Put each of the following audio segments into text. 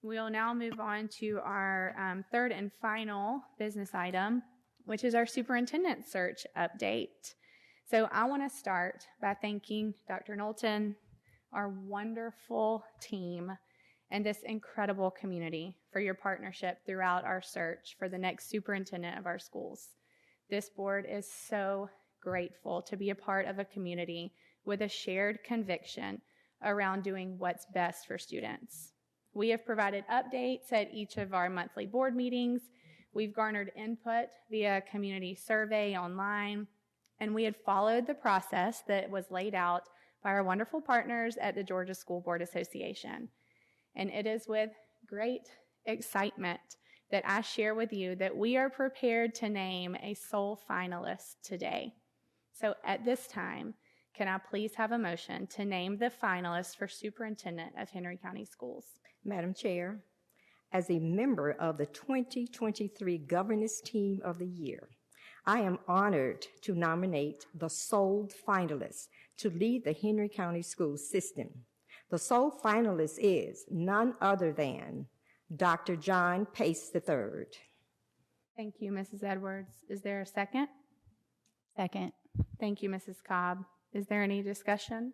We'll now move on to our third and final business item, which is our superintendent search update. So I want to start by thanking Dr. Knowlton, our wonderful team, and this incredible community for your partnership throughout our search for the next superintendent of our schools. This board is so grateful to be a part of a community with a shared conviction around doing what's best for students. We have provided updates at each of our monthly board meetings. We've garnered input via community survey online, and we had followed the process that was laid out by our wonderful partners at the Georgia School Board Association. And it is with great excitement that I share with you that we are prepared to name a sole finalist today. So at this time, can I please have a motion to name the finalists for Superintendent of Henry County Schools? Madam Chair, as a member of the 2023 Governance Team of the Year, I am honored to nominate the sole finalist to lead the Henry County School System. The sole finalist is none other than Dr. John Pace III. Thank you, Mrs. Edwards. Is there a second? Second. Thank you, Mrs. Cobb. Is there any discussion?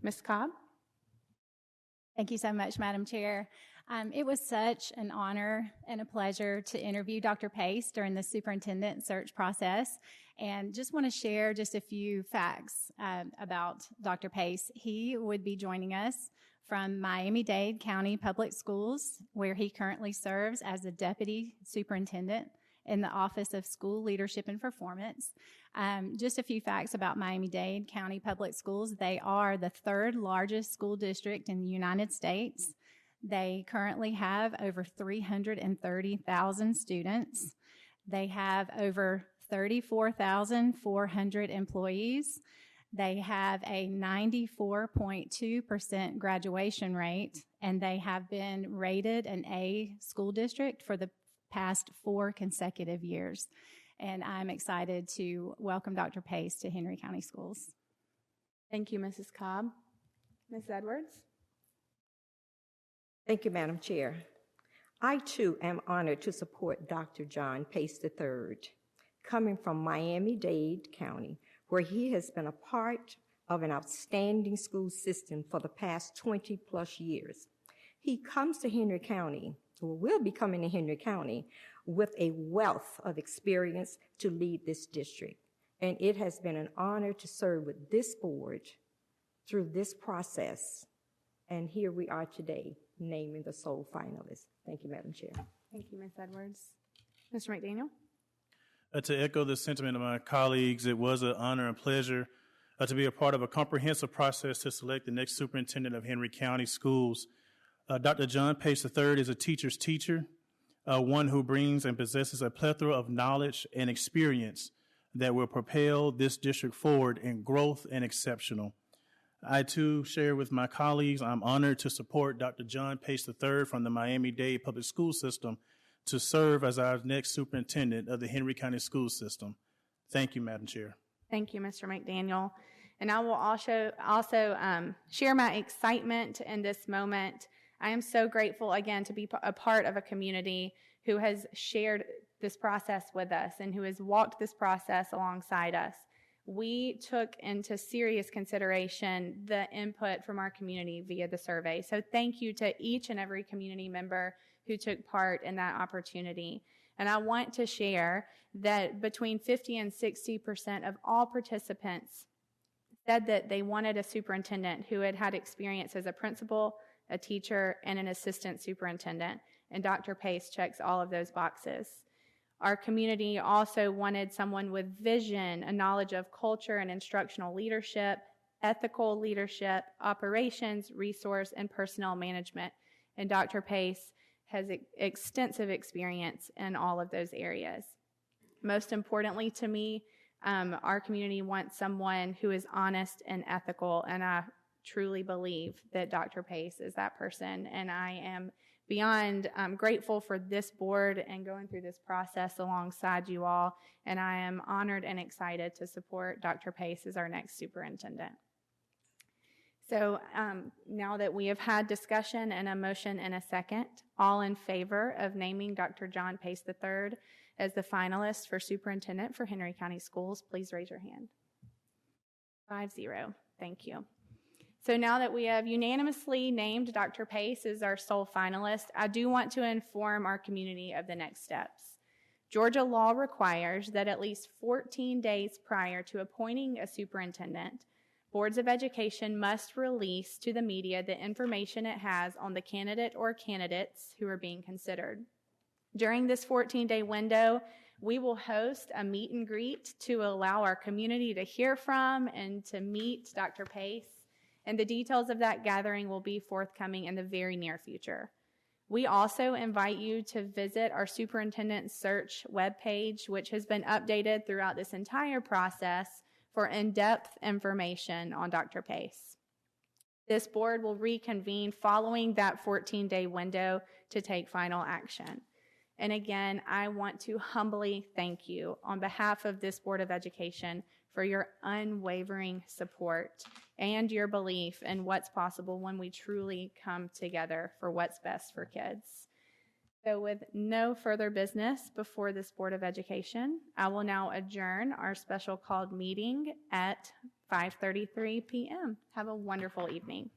Ms. Cobb? Thank you so much, Madam Chair. It was such an honor and a pleasure to interview Dr. Pace during the superintendent search process, and just want to share just a few facts about Dr. Pace. He would be joining us from Miami-Dade County Public Schools, where he currently serves as the Deputy Superintendent in the Office of School Leadership and Performance. Just a few facts about Miami-Dade County Public Schools. They are the third largest school district in the United States. They currently have over 330,000 students. They have over 34,400 employees. They have a 94.2% graduation rate, and they have been rated an A school district for the past 4 consecutive years. And I'm excited to welcome Dr. Pace to Henry County Schools. Thank you, Mrs. Cobb. Ms. Edwards? Thank you, Madam Chair. I, too, am honored to support Dr. John Pace III, coming from Miami-Dade County, where he has been a part of an outstanding school system for the past 20-plus years. He comes to Henry County, or will be coming to Henry County, with a wealth of experience to lead this district. And it has been an honor to serve with this board through this process. And here we are today, naming the sole finalist. Thank you, Madam Chair. Thank you, Ms. Edwards. Mr. McDaniel? To echo the sentiment of my colleagues, it was an honor and pleasure to be a part of a comprehensive process to select the next superintendent of Henry County Schools. Dr. John Pace III is a teacher's teacher, one who brings and possesses a plethora of knowledge and experience that will propel this district forward in growth and exceptional. I, too, share with my colleagues, I'm honored to support Dr. John Pace III from the Miami-Dade Public School System to serve as our next superintendent of the Henry County School System. Thank you, Madam Chair. Thank you, Mr. McDaniel. And I will also share my excitement in this moment. I am so grateful, again, to be a part of a community who has shared this process with us and who has walked this process alongside us. We took into serious consideration the input from our community via the survey. So thank you to each and every community member who took part in that opportunity. And I want to share that between 50 and 60% of all participants said that they wanted a superintendent who had had experience as a principal, a teacher, and an assistant superintendent. And Dr. Pace checks all of those boxes. Our community also wanted someone with vision, a knowledge of culture and instructional leadership, ethical leadership, operations, resource, and personnel management. And Dr. Pace has extensive experience in all of those areas. Most importantly to me, our community wants someone who is honest and ethical, and I truly believe that Dr. Pace is that person, and I am beyond grateful for this board and going through this process alongside you all, and I am honored and excited to support Dr. Pace as our next superintendent. So now that we have had discussion and a motion and a second, all in favor of naming Dr. John Pace III as the finalist for superintendent for Henry County Schools, please raise your hand. 5-0. Thank you. So now that we have unanimously named Dr. Pace as our sole finalist, I do want to inform our community of the next steps. Georgia law requires that at least 14 days prior to appointing a superintendent, boards of education must release to the media the information it has on the candidate or candidates who are being considered. During this 14-day window, we will host a meet and greet to allow our community to hear from and to meet Dr. Pace, and the details of that gathering will be forthcoming in the very near future. We also invite you to visit our superintendent search webpage, which has been updated throughout this entire process for in-depth information on Dr. Pace. This board will reconvene following that 14-day window to take final action. And again, I want to humbly thank you on behalf of this Board of Education for your unwavering support and your belief in what's possible when we truly come together for what's best for kids. So with no further business before this Board of Education, I will now adjourn our special called meeting at 5:33 p.m. Have a wonderful evening.